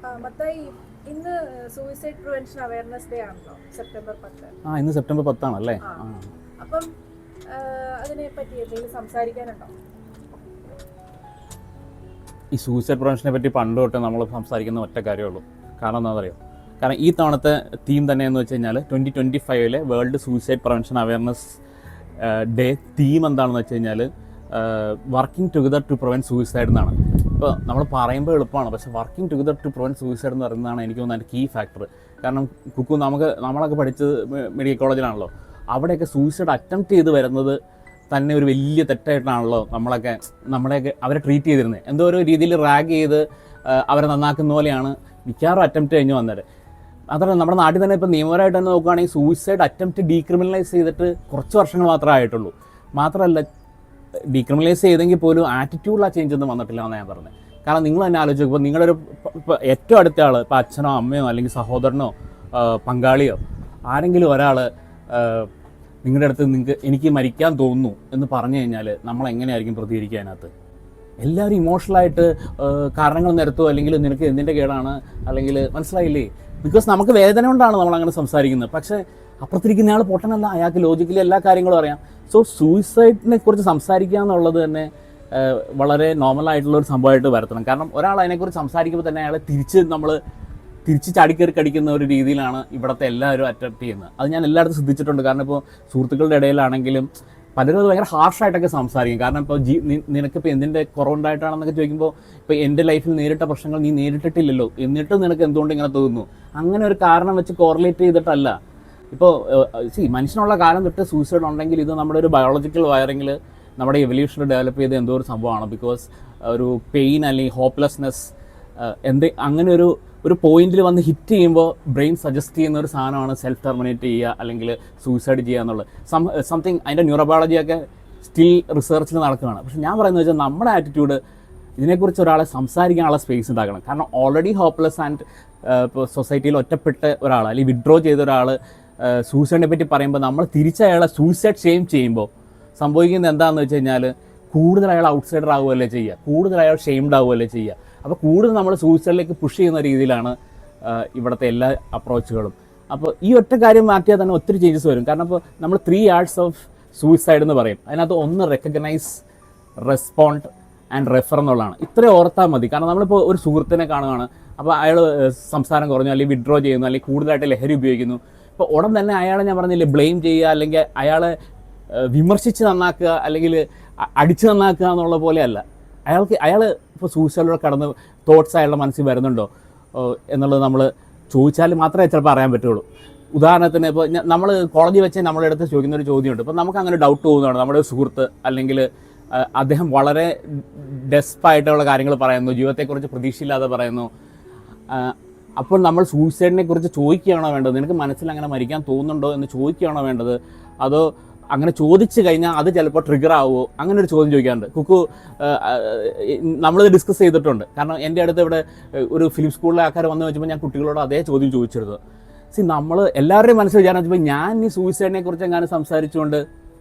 മത്തായി, ഇന്ന് suicide prevention awareness day ആണല്ലോ, September 10. ഇന്ന് സെപ്റ്റംബർ 10 ആണല്ലേ? അപ്പം അതിനെ പറ്റി എന്തെങ്കിലും സംസാരിക്കാനുണ്ടോ? ഈ സൂയിസൈഡ് പ്രിവെൻഷനെ പറ്റി പണ്ട് തൊട്ട് നമ്മൾ സംസാരിക്കുന്ന ഒറ്റ കാര്യമുള്ളൂ. കാരണം എന്താ പറയുക, കാരണം ഈ തവണത്തെ തീം തന്നെയെന്ന് വെച്ച് കഴിഞ്ഞാൽ 2025 world suicide prevention awareness day theme എന്താണെന്ന് വെച്ച് കഴിഞ്ഞാൽ working together to prevent suicide എന്നാണ്. ഇപ്പോൾ നമ്മൾ പറയുമ്പോൾ എളുപ്പമാണ്, പക്ഷേ working together to prevent suicide എന്ന് പറയുന്നതാണ് എനിക്ക് തോന്നുന്നത് അതിൻ്റെ കീ ഫാക്ടർ. കാരണം കുക്കു നമ്മളൊക്കെ പഠിച്ചത് മെഡിക്കൽ കോളേജിലാണല്ലോ. അവിടെയൊക്കെ സൂയിസൈഡ് അറ്റംപ്റ്റ് ചെയ്ത് വരുന്നത് തന്നെ ഒരു വലിയ തെറ്റായിട്ടാണല്ലോ നമ്മളെയൊക്കെ അവരെ ട്രീറ്റ് ചെയ്തിരുന്നത്. എന്തോ ഒരു രീതിയിൽ റാഗ് ചെയ്ത് അവരെ നന്നാക്കുന്ന പോലെയാണ് മിക്കവാറും അറ്റംപ്റ്റ് കഴിഞ്ഞ് വന്നത്. മാത്രമല്ല നമ്മുടെ നാട്ടിൽ തന്നെ ഇപ്പോൾ നിയമപരമായിട്ട് തന്നെ നോക്കുകയാണെങ്കിൽ സൂയിസൈഡ് അറ്റംപ്റ്റ് ഡീക്രിമിനലൈസ് ചെയ്തിട്ട് കുറച്ച് വർഷങ്ങൾ മാത്രമേ ആയിട്ടുള്ളൂ. മാത്രമല്ല ഡീക്രിമിനലൈസ് ചെയ്തെങ്കിൽ പോലും ആറ്റിറ്റ്യൂഡിൽ ആ ചേഞ്ച് ഒന്നും വന്നിട്ടില്ല എന്നാണ് ഞാൻ പറഞ്ഞത്. കാരണം നിങ്ങൾ തന്നെ ആലോചിക്കുമ്പോൾ നിങ്ങളൊരു ഇപ്പോൾ ഏറ്റവും അടുത്ത ആൾ, ഇപ്പോൾ അച്ഛനോ അമ്മയോ അല്ലെങ്കിൽ സഹോദരനോ പങ്കാളിയോ ആരെങ്കിലും ഒരാൾ നിങ്ങളുടെ അടുത്ത് എനിക്ക് മരിക്കാൻ തോന്നുന്നു എന്ന് പറഞ്ഞു കഴിഞ്ഞാൽ നമ്മൾ എങ്ങനെയായിരിക്കും പ്രതികരിക്കുക? അതിനകത്ത് എല്ലാവരും ഇമോഷണലായിട്ട് കാരണങ്ങൾ നിരത്തുമോ, അല്ലെങ്കിൽ നിനക്ക് എന്തിൻ്റെ കേടാണ്, അല്ലെങ്കിൽ മനസ്സിലായില്ലേ? ബിക്കോസ് നമുക്ക് വേദന കൊണ്ടാണ് നമ്മളങ്ങനെ സംസാരിക്കുന്നത്. പക്ഷേ അപ്പുറത്തിരിക്കുന്ന ആൾ പൊട്ടനല്ല, അയാൾക്ക് ലോജിക്കലി എല്ലാ കാര്യങ്ങളും അറിയാം. സോ സൂയിസൈഡിനെ കുറിച്ച് സംസാരിക്കുക എന്നുള്ളത് തന്നെ വളരെ നോർമലായിട്ടുള്ളൊരു സംഭവമായിട്ട് വരുത്തണം. കാരണം ഒരാൾ അതിനെക്കുറിച്ച് സംസാരിക്കുമ്പോൾ തന്നെ അയാളെ തിരിച്ച് ചാടിക്കയറി കടിക്കുന്ന ഒരു രീതിയിലാണ് ഇവിടുത്തെ എല്ലാവരും അറ്റംപ്റ്റ് ചെയ്യുന്നത്. അത് ഞാൻ എല്ലായിടത്തും ശ്രദ്ധിച്ചിട്ടുണ്ട്. കാരണം ഇപ്പോൾ സുഹൃത്തുക്കളുടെ ഇടയിലാണെങ്കിലും പലരും അത് ഭയങ്കര ഹാർഷായിട്ടൊക്കെ സംസാരിക്കും. കാരണം ഇപ്പോൾ നിനക്കിപ്പോൾ എന്തിൻ്റെ കുറവുണ്ടായിട്ടാണെന്നൊക്കെ ചോദിക്കുമ്പോൾ ഇപ്പോൾ എൻ്റെ ലൈഫിൽ നേരിട്ട പ്രശ്നങ്ങൾ നീ നേരിട്ടിട്ടില്ലല്ലോ, എന്നിട്ട് നിനക്ക് എന്തുകൊണ്ട് ഇങ്ങനെ തോന്നുന്നു, അങ്ങനെ ഒരു കാരണം വെച്ച് കോറിലേറ്റ് ചെയ്തിട്ടല്ല. ഇപ്പോൾ മനുഷ്യനുള്ള കാലം തൊട്ട് സൂയിസൈഡ് ഉണ്ടെങ്കിൽ ഇത് നമ്മുടെ ഒരു ബയോളജിക്കൽ വയറിങ്ങിൽ നമ്മുടെ എവല്യൂഷനിൽ ഡെവലപ്പ് ചെയ്ത എന്തോ ഒരു സംഭവമാണ്. ബിക്കോസ് ഒരു പെയിൻ അല്ലെങ്കിൽ ഹോപ്പ്ലെസ്നെസ് അങ്ങനെ ഒരു പോയിന്റിൽ വന്ന് ഹിറ്റ് ചെയ്യുമ്പോൾ ബ്രെയിൻ സജസ്റ്റ് ചെയ്യുന്ന ഒരു സാധനമാണ് സെൽഫ് ടെർമിനേറ്റ് ചെയ്യുക അല്ലെങ്കിൽ സൂയിസൈഡ് ചെയ്യുക എന്നുള്ളത്. സംതിങ് അതിൻ്റെ ന്യൂറോബയോളജിയൊക്കെ സ്റ്റിൽ റിസർച്ചിൽ നടക്കുകയാണ്. പക്ഷെ ഞാൻ പറയുന്നത് വെച്ചാൽ നമ്മുടെ ആറ്റിറ്റ്യൂഡ് ഇതിനെക്കുറിച്ച് ഒരാളെ സംസാരിക്കാനുള്ള സ്പേസ് ഉണ്ടാക്കണം. കാരണം ഓൾറെഡി ഹോപ്പ്ലെസ് ആൻഡ് ഇപ്പോൾ സൊസൈറ്റിയിൽ ഒറ്റപ്പെട്ട ഒരാൾ അല്ലെങ്കിൽ വിഡ്രോ ചെയ്ത ഒരാൾ സൂയിസൈഡിനെ പറ്റി പറയുമ്പോൾ നമ്മൾ തിരിച്ചയാളെ സൂയിസൈഡ് ഷെയിം ചെയ്യുമ്പോൾ സംഭവിക്കുന്നത് എന്താണെന്ന് വെച്ച് കഴിഞ്ഞാൽ കൂടുതൽ അയാൾ ഔട്ട്സൈഡർ ആവുകയല്ലേ ചെയ്യുക, കൂടുതൽ അയാൾ ഷെയിംഡ് ആവുകയല്ലേ ചെയ്യുക. അപ്പോൾ കൂടുതൽ നമ്മൾ സൂയിസൈഡിലേക്ക് പുഷ് ചെയ്യുന്ന രീതിയിലാണ് ഇവിടുത്തെ എല്ലാ അപ്രോച്ചുകളും. അപ്പോൾ ഈ ഒറ്റ കാര്യം മാറ്റിയാൽ തന്നെ ഒത്തിരി ചേഞ്ചസ് വരും. കാരണം ഇപ്പോൾ നമ്മൾ 3 ആർട്സ് ഓഫ് സൂയിസൈഡ് എന്ന് പറയും. അതിനകത്ത് ഒന്ന് റെക്കഗ്നൈസ്, റെസ്പോണ്ട് ആൻഡ് റെഫർ എന്നുള്ളതാണ്. ഇത്രയും ഓർത്താൽ മതി. കാരണം നമ്മളിപ്പോൾ ഒരു സുഹൃത്തിനെ കാണുകയാണ്, അപ്പോൾ അയാൾ സംസാരം കുറഞ്ഞു അല്ലെങ്കിൽ വിഡ്രോ ചെയ്യുന്നു അല്ലെങ്കിൽ കൂടുതലായിട്ട് ലഹരി ഉപയോഗിക്കുന്നു. ഇപ്പോൾ ഉടൻ തന്നെ അയാളെ ഞാൻ പറഞ്ഞില്ലേ ബ്ലെയിം ചെയ്യുക അല്ലെങ്കിൽ അയാളെ വിമർശിച്ച് നന്നാക്കുക അല്ലെങ്കിൽ അടിച്ച് നന്നാക്കുക എന്നുള്ള പോലെയല്ല. അയാൾ ഇപ്പോൾ സൂയിസൈഡിലൂടെ കടന്ന് തോട്ട്സ് അയാളുടെ മനസ്സിൽ വരുന്നുണ്ടോ എന്നുള്ളത് നമ്മൾ ചോദിച്ചാൽ മാത്രമേ ചിലപ്പോൾ അറിയാൻ പറ്റുള്ളൂ. ഉദാഹരണത്തിന് ഇപ്പോൾ നമ്മൾ കോളേജിൽ വെച്ച് നമ്മുടെ അടുത്ത് ചോദിക്കുന്ന ഒരു ചോദ്യമുണ്ട്. ഇപ്പോൾ നമുക്ക് അങ്ങനെ ഡൗട്ട് തോന്നുകയാണ്, നമ്മുടെ സുഹൃത്ത് അല്ലെങ്കിൽ അദ്ദേഹം വളരെ ഡെസ്പായിട്ടുള്ള കാര്യങ്ങൾ പറയുന്നു, ജീവിതത്തെക്കുറിച്ച് പ്രതീക്ഷയില്ലാതെ പറയുന്നു. അപ്പോൾ നമ്മൾ സൂയിസൈഡിനെ കുറിച്ച് ചോദിക്കുകയാണോ വേണ്ടത്, നിനക്ക് മനസ്സിൽ അങ്ങനെ മരിക്കാൻ തോന്നുന്നുണ്ടോ എന്ന് ചോദിക്കുകയാണോ വേണ്ടത്, അതോ അങ്ങനെ ചോദിച്ചു കഴിഞ്ഞാൽ അത് ചിലപ്പോൾ ട്രിഗർ ആവുമോ, അങ്ങനെ ഒരു ചോദ്യം ചോദിക്കാറുണ്ട്. കുക്കു നമ്മളിത് ഡിസ്കസ് ചെയ്തിട്ടുണ്ട്. കാരണം എൻ്റെ അടുത്ത് ഇവിടെ ഒരു ഫിലിം സ്കൂളിലെ ആൾക്കാർ വന്ന് വെച്ചപ്പോൾ ഞാൻ കുട്ടികളോട് അതേ ചോദ്യം ചോദിച്ചിരുന്നു. നമ്മൾ എല്ലാവരുടെയും മനസ്സിൽ വിചാരം വെച്ചപ്പോൾ ഞാൻ ഈ സൂയിസൈഡിനെ കുറിച്ച് എങ്ങനെ സംസാരിച്ചുകൊണ്ട്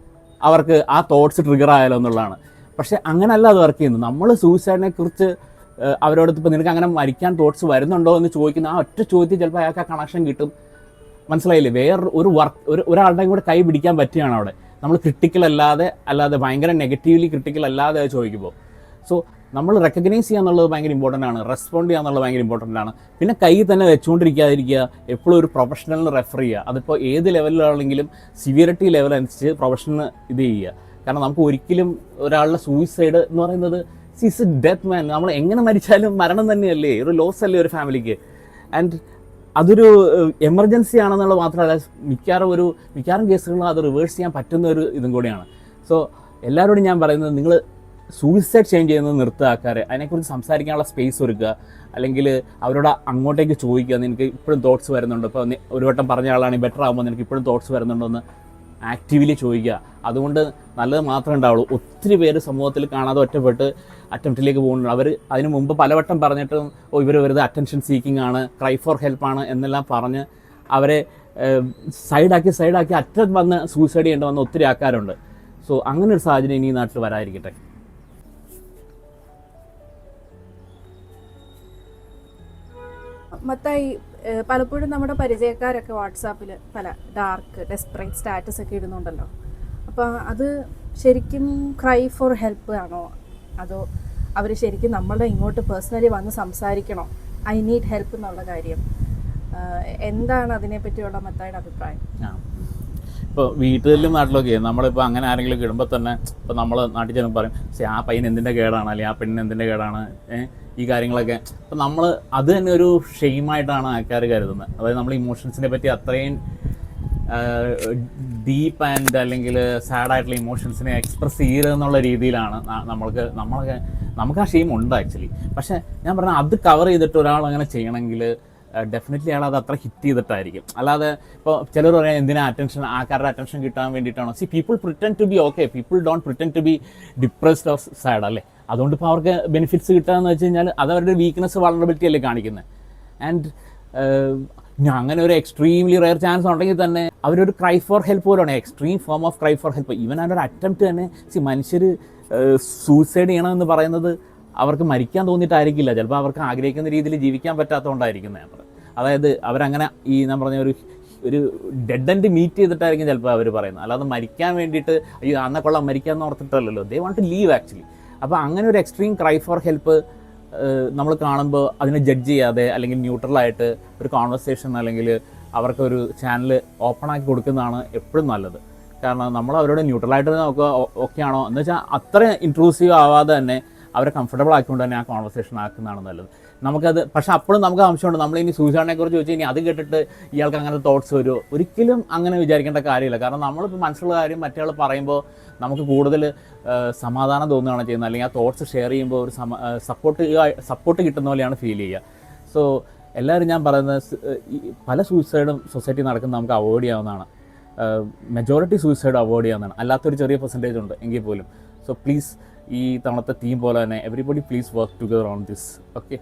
അവർക്ക് ആ തോട്ട്സ് ട്രിഗർ ആയാലോ എന്നുള്ളതാണ്. പക്ഷേ അങ്ങനെയല്ല അത് വർക്ക് ചെയ്യുന്നത്. നമ്മൾ സൂയിസൈഡിനെ കുറിച്ച് അവരോട് ഇപ്പോൾ നിനക്ക് അങ്ങനെ മരിക്കാൻ തോട്ട്സ് വരുന്നുണ്ടോ എന്ന് ചോദിക്കുന്ന ആ ഒറ്റ ചോദ്യത്തിൽ ചിലപ്പോൾ അയാൾക്ക് ആ കണക്ഷൻ കിട്ടും. മനസ്സിലായില്ലേ? ഒരാളുടെയും കൂടെ കൈ പിടിക്കാൻ പറ്റുകയാണ് അവിടെ. നമ്മൾ ക്രിട്ടിക്കൽ അല്ലാതെ ഭയങ്കര നെഗറ്റീവ്ലി ക്രിട്ടിക്കൽ അല്ലാതെ ചോദിക്കുമ്പോൾ. സോ നമ്മൾ റെക്കഗ്നൈസ് ചെയ്യുക എന്നുള്ളത് ഭയങ്കര ഇമ്പോർട്ടൻ്റ് ആണ്, റെസ്പോണ്ട് ചെയ്യുക എന്നുള്ളത് ഭയങ്കര ഇമ്പോർട്ടൻ്റ് ആണ്. പിന്നെ കൈ തന്നെ വെച്ചുകൊണ്ടിരിക്കാതിരിക്കുക, എപ്പോഴും ഒരു പ്രൊഫഷണലിന് റെഫർ ചെയ്യുക. അതിപ്പോൾ ഏത് ലെവലിലാണെങ്കിലും സിവിയറിറ്റി ലെവൽ അനുസരിച്ച് പ്രൊഫഷണൽ ഇത് ചെയ്യുക. കാരണം നമുക്ക് ഒരിക്കലും ഒരാളുടെ സൂയിസൈഡ് എന്ന് പറയുന്നത് ഇസ് ഡെത്ത് മാൻ. നമ്മൾ എങ്ങനെ മരിച്ചാലും മരണം തന്നെയല്ലേ, ഒരു ലോസ് അല്ലേ ഒരു ഫാമിലിക്ക്. ആൻഡ് അതൊരു എമർജൻസി ആണെന്നുള്ളത് മാത്രമല്ല, മിക്കവാറും കേസുകളിൽ അത് റിവേഴ്സ് ചെയ്യാൻ പറ്റുന്ന ഒരു ഇതും കൂടിയാണ്. സോ എല്ലാവരോടും ഞാൻ പറയുന്നത്, നിങ്ങൾ സൂയിസൈഡ് ചേഞ്ച് ചെയ്യുന്നത് നിർത്തുക. ആൾക്കാരെ അതിനെക്കുറിച്ച് സംസാരിക്കാനുള്ള സ്പേസ് ഒരുക്കുക. അല്ലെങ്കിൽ അവരോട് അങ്ങോട്ടേക്ക് ചോദിക്കുക, നിനക്ക് ഇപ്പോഴും തോട്ട്സ് വരുന്നുണ്ടോ, ഇപ്പോൾ ഒരു വട്ടം പറഞ്ഞ ആളാണെങ്കിൽ ബെറ്റർ ആകുമ്പോൾ നിനക്ക് ഇപ്പോഴും തോട്ട്സ് വരുന്നുണ്ടോ എന്ന് ആക്റ്റീവ്ലി ചോദിക്കുക. അതുകൊണ്ട് നല്ലത് മാത്രമേ ഉണ്ടാവുള്ളൂ. ഒത്തിരി പേര് സമൂഹത്തിൽ കാണാതെ ഒറ്റപ്പെട്ട് അറ്റംപ്റ്റിലേക്ക് പോകുന്നുണ്ട്. അവർ അതിന് മുമ്പ് പലവട്ടം പറഞ്ഞിട്ടും ഇവർ വെറുതെ അറ്റൻഷൻ സീക്കിംഗ് ആണ്, ക്രൈ ഫോർ ഹെൽപ്പാണ് എന്നെല്ലാം പറഞ്ഞ് അവരെ സൈഡാക്കി അറ്റം വന്ന് സൂയിസൈഡ് ചെയ്യേണ്ടി വന്ന ഒത്തിരി ആൾക്കാരുണ്ട്. സോ അങ്ങനെ ഒരു സാഹചര്യം ഇനി ഈ നാട്ടിൽ വരാതിരിക്കട്ടെ. മത്തായി പലപ്പോഴും നമ്മുടെ പരിചയക്കാരൊക്കെ വാട്സാപ്പിൽ പല ഡാർക്ക് ഡെസ്പറേറ്റ് സ്റ്റാറ്റസ് ഒക്കെ ഇടുന്നുണ്ടല്ലോ. അപ്പോൾ അത് ശരിക്കും ക്രൈ ഫോർ ഹെൽപ്പ് ആണോ, അതോ അവർ ശരിക്കും നമ്മളുടെ ഇങ്ങോട്ട് പേഴ്സണലി വന്ന് സംസാരിക്കണോ, ഐ നീഡ് ഹെൽപ്പ് എന്നുള്ള കാര്യം എന്താണ് അതിനെപ്പറ്റിയുള്ള മത്തായിയുടെ അഭിപ്രായം? ഇപ്പോൾ വീട്ടിലും നാട്ടിലൊക്കെ നമ്മളിപ്പോൾ അങ്ങനെ ആരെങ്കിലും ഇടുമ്പോൾ തന്നെ ഇപ്പോൾ നമ്മൾ നാട്ടിൽ ചെന്ന് പറയും, പക്ഷേ ആ പയ്യൻ എന്തിൻ്റെ കേടാണ്, അല്ലെങ്കിൽ ആ പെണ്ണിന് എന്തിൻ്റെ കേടാണ്, ഈ കാര്യങ്ങളൊക്കെ. അപ്പോൾ നമ്മൾ അത് തന്നെ ഒരു ഷെയിമായിട്ടാണ് ആൾക്കാർ കരുതുന്നത്. അതായത് നമ്മൾ ഇമോഷൻസിനെ പറ്റി അത്രയും ഡീപ്പ് ആൻഡ് അല്ലെങ്കിൽ സാഡായിട്ടുള്ള ഇമോഷൻസിനെ എക്സ്പ്രസ് ചെയ്യരുതെന്നുള്ള രീതിയിലാണ് നമുക്ക് ആ ഷെയിം ഉണ്ട് ആക്ച്വലി. പക്ഷേ ഞാൻ പറഞ്ഞാൽ അത് കവർ ചെയ്തിട്ട് ഒരാൾ അങ്ങനെ ചെയ്യണമെങ്കിൽ ഡെഫിനറ്റ്ലി അയാൾ അത് അത്ര ഹിറ്റ് ചെയ്തിട്ടായിരിക്കും. അല്ലാതെ ഇപ്പോൾ ചിലർ പറയാം എന്തിനാ അറ്റൻഷൻ, ആൾക്കാരുടെ അറ്റൻഷൻ കിട്ടാൻ വേണ്ടിയിട്ടാണോ. See people pretend to be okay, people don't pretend to be depressed or sad അല്ലേ. അതുകൊണ്ട് ഇപ്പോൾ അവർക്ക് ബെനിഫിറ്റ്സ് കിട്ടുകയെന്ന് വെച്ച് കഴിഞ്ഞാൽ അത് അവരുടെ വീക്ക്നെസ് വളറബിലിറ്റി അല്ലേ കാണിക്കുന്നത്. ആൻഡ് അങ്ങനെ ഒരു എക്സ്ട്രീംലി റെയർ ചാൻസ് ഉണ്ടെങ്കിൽ തന്നെ അവരൊരു ക്രൈ ഫോർ ഹെൽപ്പ് പോലെയാണ്, extreme form of cry for help. Even അതിൻ്റെ ഒരു അറ്റംപ്റ്റ് തന്നെ മനുഷ്യർ സൂസൈഡ് ചെയ്യണമെന്ന് പറയുന്നത് അവർക്ക് മരിക്കാൻ തോന്നിയിട്ടായിരിക്കില്ല, ചിലപ്പോൾ അവർക്ക് ആഗ്രഹിക്കുന്ന രീതിയിൽ ജീവിക്കാൻ പറ്റാത്തതുകൊണ്ടായിരിക്കുന്നത്. അതായത് അവരങ്ങനെ ഈ ഞാൻ പറഞ്ഞ ഒരു ഡെഡ് എൻഡ് മീറ്റ് ചെയ്തിട്ടായിരിക്കും ചിലപ്പോൾ അവർ പറയുന്നത്, അല്ലാതെ മരിക്കാൻ വേണ്ടിയിട്ട് അയ്യോ അന്ന കൊള്ളാം മരിക്കാമെന്ന് ഓർത്തിട്ടല്ലല്ലോ. They want to leave actually. അപ്പോൾ അങ്ങനെ ഒരു എക്സ്ട്രീം ക്രൈ ഫോർ ഹെൽപ്പ് നമ്മൾ കാണുമ്പോൾ അതിനെ ജഡ്ജ് ചെയ്യാതെ അല്ലെങ്കിൽ ന്യൂട്രലായിട്ട് ഒരു കോൺവെർസേഷൻ അല്ലെങ്കിൽ അവർക്കൊരു ചാനൽ ഓപ്പൺ ആക്കി കൊടുക്കുന്നതാണ് എപ്പോഴും നല്ലത്. കാരണം നമ്മൾ അവരോട് ന്യൂട്രലായിട്ട് നോക്കുക ഓക്കെ ആണോ എന്ന് വെച്ചാൽ അത്ര ഇൻട്രൂസീവ് ആവാതെ തന്നെ അവരെ കംഫർട്ടബിൾ ആക്കിക്കൊണ്ട് തന്നെ ആ കോൺവെർസേഷൻ ആക്കുന്നതാണ് നല്ലത്. നമുക്കത് പക്ഷേ അപ്പോഴും നമുക്ക് ആവശ്യമുണ്ട്. നമ്മളിനി സൂയിസൈഡിനെ കുറിച്ച് ചോദിച്ചാൽ ഇനി അത് കേട്ടിട്ട് ഇയാൾക്ക് അങ്ങനത്തെ തോട്ട്സ് വരുമോ, ഒരിക്കലും അങ്ങനെ വിചാരിക്കേണ്ട കാര്യമില്ല. കാരണം നമ്മളിപ്പോൾ മനസ്സിലുള്ള കാര്യം മറ്റേ പറയുമ്പോൾ നമുക്ക് കൂടുതൽ സമാധാനം തോന്നുകയാണ് ചെയ്യുന്നത്, അല്ലെങ്കിൽ ആ തോട്ട്സ് ഷെയർ ചെയ്യുമ്പോൾ ഒരു സപ്പോർട്ട് കിട്ടുന്ന പോലെയാണ് ഫീൽ ചെയ്യുക. സോ എല്ലാവരും ഞാൻ പറയുന്നത് പല സൂയിസൈഡും സൊസൈറ്റി നടക്കുന്നത് നമുക്ക് അവോയ്ഡ് ചെയ്യാവുന്നതാണ്. മെജോറിറ്റി സൂയിസൈഡ് അവോയ്ഡ് ചെയ്യാവുന്നതാണ്, അല്ലാത്തൊരു ചെറിയ പെർസെൻറ്റേജ് ഉണ്ട് എങ്കിൽ പോലും. സോ പ്ലീസ് ഈ തവണത്തെ തീം പോലെ തന്നെ everybody please work together on this. Okay.